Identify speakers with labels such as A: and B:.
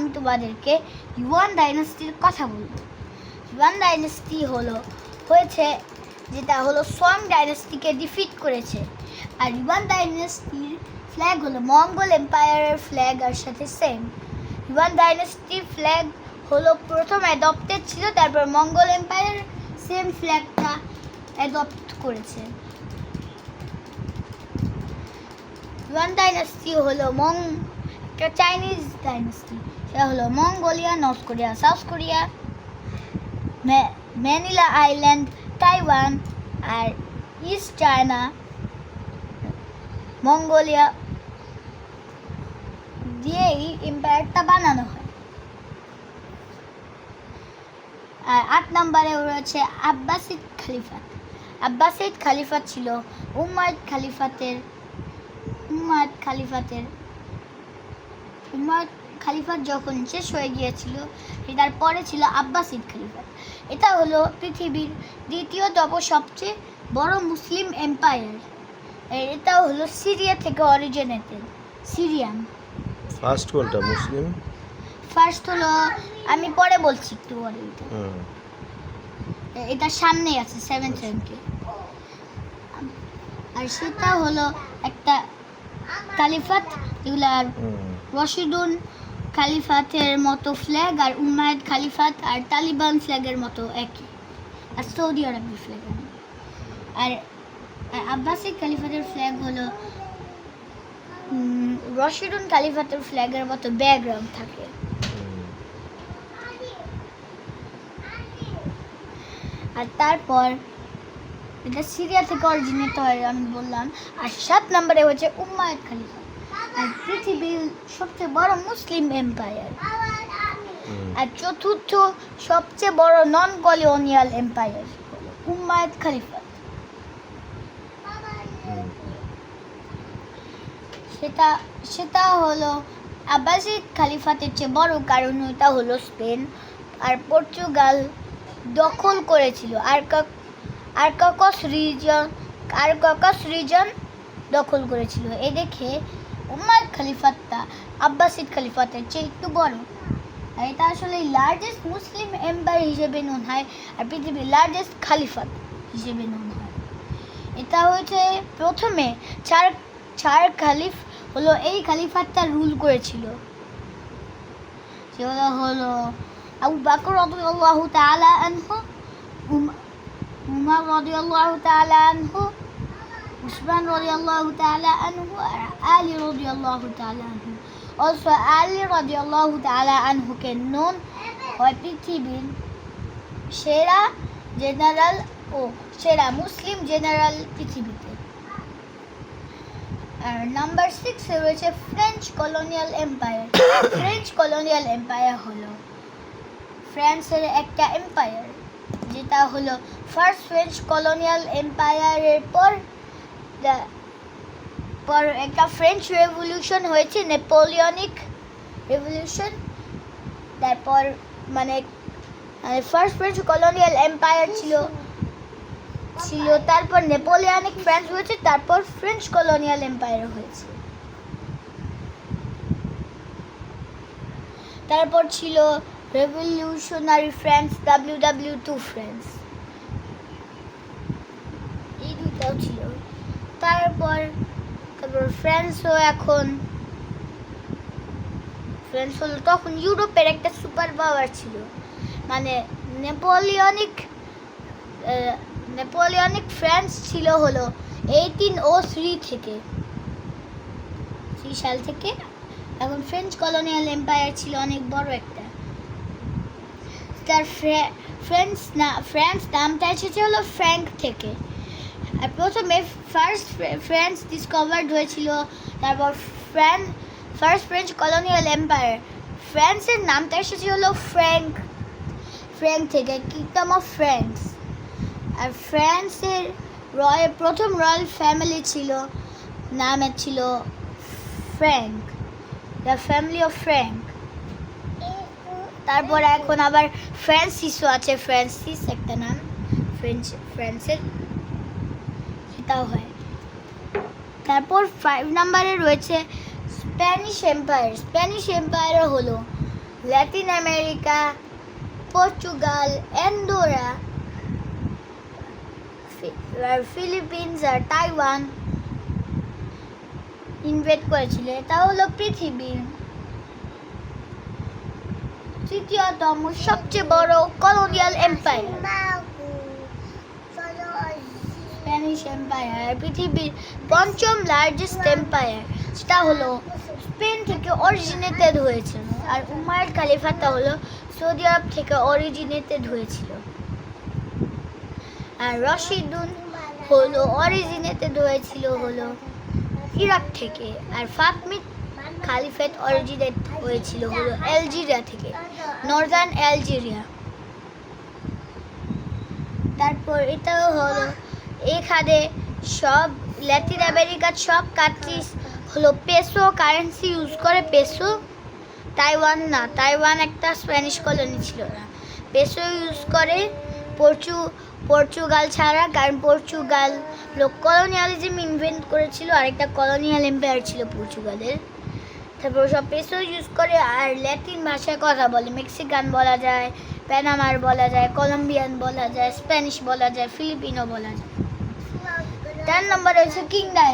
A: আমি তোমাদেরকে ইউয়ান ডাইনাস্টির কথা বলবো। ইউয়ান ডাইনাস্টি হয়েছে যেটা হলো সোয়াং ডাইনাস্টিকে ডিফিট করেছে। আর ইউয়ান ডাইনাস্টির ফ্ল্যাগ হলো মঙ্গল এম্পায়ারের ফ্ল্যাগ আর সাথে সেম। ইউয়ান ডাইনাস্টির ফ্ল্যাগ হলো প্রথম অ্যাডপ্টেড ছিল, তারপর মঙ্গল এম্পায়ার সেম ফ্ল্যাগটা অ্যাডপ্ট করেছে। ইউয়ান ডাইনাস্টি হলো একটা চাইনিজ ডাইনাস্টি। সেটা হলো Mongolia, North Korea, South Korea, Manila island, Taiwan আর ইস্ট চায়না, মঙ্গোলিয়া দিয়ে এই এম্পায়ারটা বানানো হয়। আর 8 নম্বরে রয়েছে আব্বাসিদ খলিফাত। আব্বাসিদ খলিফাত ছিল উমাইয়াদ খালিফাত যখন শেষ হয়ে গিয়েছিল, এটার পরে ছিল আব্বাসিদ খলিফাত। এটা হলো পৃথিবীর দ্বিতীয়তম সবচেয়ে বড় মুসলিম এম্পায়ার। এটা হলো সিরিয়া থেকে অরিজিনেটেড, সিরিয়ান।
B: ফার্স্ট কোনটা মুসলিম?
A: ফার্স্ট হলো, আমি পরে বলছি একটু পরে। এটা সামনেই আছে 7th র্যাঙ্কে। আর সেটা হলো একটা খালিফাত, এগুলার রশিদুন খালিফাতের মতো ফ্ল্যাগ আর উমাইয়াদ খালিফাত আর তালিবান ফ্ল্যাগের মতো একই, আর সৌদি আরবের ফ্ল্যাগ। আর আব্বাসিদ খালিফাতের ফ্ল্যাগ হলো রশিদুন খালিফাতের ফ্ল্যাগের মতো ব্যাকগ্রাউন্ড থাকে। আর তারপর এটা সিরিয়া থেকে অরিজিনেট হয় আমি বললাম। আর 7 নম্বরে হচ্ছে উমাইয়াদ খালিফাত, আর পৃথিবীর সবচেয়ে বড় মুসলিম এম্পায়ার। আর চতুর্থ সবচেয়ে বড় নন কলোনিয়াল এম্পায়ার উমাইয়াদ খালিফাত। সেটা হলো আব্বাসিদ খালিফাতের চেয়ে বড়, কারণ এটা হলো স্পেন আর পর্তুগাল দখল করেছিল। আর ককাস রিজন দখল করেছিল। এই দেখে উমাইয়াদ খলিফাতটা আব্বাসিদ খলিফাতের চেয়ে একটু বড়। আর এটা আসলে লার্জেস্ট মুসলিম এম্পায়ার হিসেবে নোন হয়, আর পৃথিবীর লার্জেস্ট খালিফাত হিসেবে নোন হয়। এটা হচ্ছে প্রথমে চার খালিফ হলো এই খালিফাতটা রুল করেছিল। সেগুলো হলো আবু বকর রাদিয়াল্লাহু তাআলা আনহু, উমর রাদিয়াল্লাহু তাআলা আনহু, উসমান রাদিয়াল্লাহু তাআলা আনহু, আর আলী রাদিয়াল্লাহু তাআলা আনহু। অলসো আলী রাদিয়াল্লাহু তাআলা আনহু কে নোন হয় পৃথিবীর সেরা জেনারেল ও সেরা মুসলিম জেনারেল পৃথিবীতে। আর নাম্বার 6 রয়েছে French colonial empire. French colonial empire হলো ফ্রান্সের একটা এম্পায়ার, যেটা হলো ফার্স্ট ফ্রেঞ্চ কলোনিয়াল এম্পায়ারের পর একটা ফ্রেঞ্চ রেভলিউশন হয়েছে, নেপোলিয়নিক রেভলিউশন। তারপর মানে ফার্স্ট ফ্রেঞ্চ কলোনিয়াল এম্পায়ার ছিল, তারপর নেপোলিয়নিক ফ্রান্স হয়েছে, তারপর ফ্রেঞ্চ কলোনিয়াল এম্পায়ার হয়েছে। তারপর ছিল রেভলিউশনারি ফ্রান্স, WW2 ফ্রান্স, এই দুটাও ছিল। তারপর ফ্রান্স হলো তখন ইউরোপের একটা সুপার পাওয়ার ছিল। মানে নেপোলিয়নিক ফ্রান্স ছিল হলো 1803 সাল থেকে। এখন ফ্রেঞ্চ কলোনিয়াল এম্পায়ার ছিল অনেক বড় একটা। তার ফ্রান্স নামটা এসেছে হলো ফ্র্যাঙ্ক থেকে। আর প্রথমে ফ্রান্স ডিসকভার্ড হয়েছিল, তারপর ফার্স্ট ফ্রেঞ্চ কলোনিয়াল এম্পায়ার। ফ্রান্সের নামটা এসেছে হলো ফ্র্যাঙ্ক থেকে, কিংডম অফ ফ্রান্স। আর ফ্রান্সের প্রথম রয়্যাল ফ্যামিলি নামে ছিল Frank, the family of Frank. তারপর এখন আবার ফ্রান্সিসও আছে, ফ্রান্সিস একটা নাম ফ্রান্সের, সেটাও হয়। তারপর 5 নম্বরে রয়েছে স্প্যানিশ এম্পায়ার। স্প্যানিশ এম্পায়ার হলো Latin America, Portugal, Andorra, Philippines আর তাইওয়ান ইনভেট করেছিল। এটা হলো পৃথিবীর তৃতীয়তম সবচেয়ে বড় কলোনিয়াল এম্পায়ার, স্প্যানিশ এম্পায়ার। পৃথিবীর পঞ্চম লার্জেস্ট এম্পায়ার, সেটা হলো স্পেন থেকে অরিজিনেটেড হয়েছিল। আর উমাইয়াদ খলিফাটা হলো সৌদি আরব থেকে অরিজিনেটেড হয়েছিল। আর রশিদুন হলো অরিজিনেটেড হয়েছিল হলো ইরাক থেকে। আর ফাতমিদ খালিফেট অরিজিনেট হয়েছিল হলো আলজেরিয়া থেকে, নর্দার্ন আলজেরিয়া। তারপর এটাও হলো এখানে সব ল্যাটিন আমেরিকার সব কান্ট্রিজ হলো পেসো কারেন্সি ইউজ করে। পেসো, তাইওয়ান না, তাইওয়ান একটা স্প্যানিশ কলোনি ছিল না, পেসো ইউজ করে। পর্তুগাল ছাড়া, কারণ পর্তুগাল লোক কলোনিয়ালিজম ইনভেন্ট করেছিল, আরেকটা কলোনিয়াল এম্পায়ার ছিল পর্তুগালের। তারপর সব পেসো ইউজ করে। আর ল্যাটিন ভাষায় কথা বলে, মেক্সিকান বলা যায়, প্যানামার বলা যায়, কলম্বিয়ান বলা যায়, স্প্যানিশ বলা যায়, ফিলিপিনো বলা যায়। 10 নম্বরে হচ্ছে কিং ডাইনেস্টি।